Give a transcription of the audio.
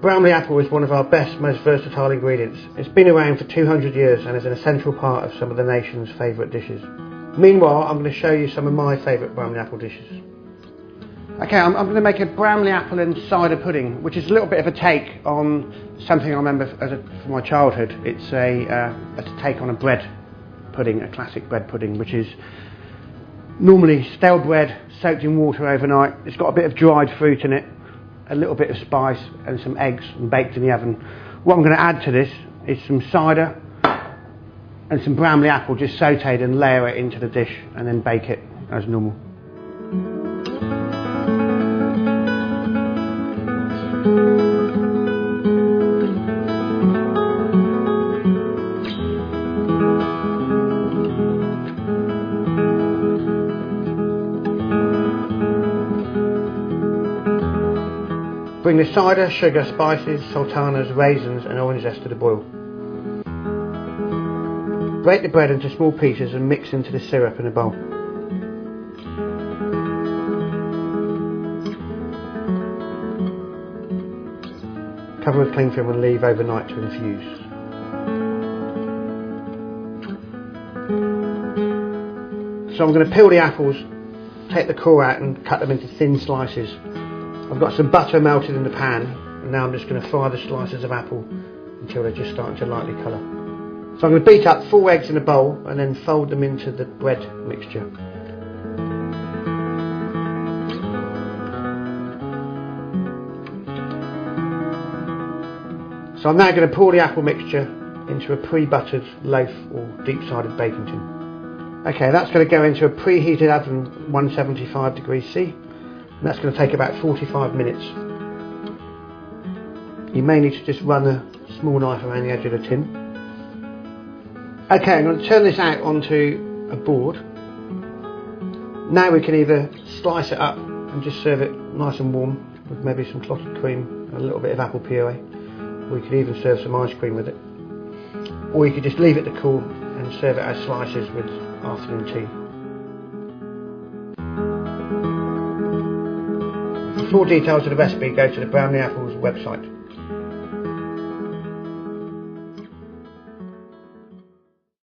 Bramley apple is one of our best, most versatile ingredients. It's been around for 200 years and is an essential part of some of the nation's favourite dishes. Meanwhile, I'm going to show you some of my favourite Bramley apple dishes. Okay, I'm going to make a Bramley apple and cider pudding, which is a little bit of a take on something I remember from my childhood. It's a take on a bread pudding, a classic bread pudding, which is normally stale bread soaked in water overnight. It's got a bit of dried fruit in it, a little bit of spice and some eggs, and baked in the oven. What I'm going to add to this is some cider and some Bramley apple just sautéed, and layer it into the dish and then bake it as normal. Bring the cider, sugar, spices, sultanas, raisins and orange zest to the boil. Break the bread into small pieces and mix into the syrup in a bowl. Cover with cling film and leave overnight to infuse. So I'm going to peel the apples, take the core out and cut them into thin slices. I've got some butter melted in the pan, and now I'm just going to fry the slices of apple until they're just starting to lightly colour. So I'm going to beat up 4 eggs in a bowl and then fold them into the bread mixture. So I'm now going to pour the apple mixture into a pre-buttered loaf or deep-sided baking tin. Okay, that's going to go into a preheated oven, 175 degrees C. And that's going to take about 45 minutes. You may need to just run a small knife around the edge of the tin. Okay, I'm going to turn this out onto a board. Now we can either slice it up and just serve it nice and warm with maybe some clotted cream and a little bit of apple puree. Or you could even serve some ice cream with it. Or you could just leave it to cool and serve it as slices with afternoon tea. For more details of the recipe, go to the Bramley Apples website.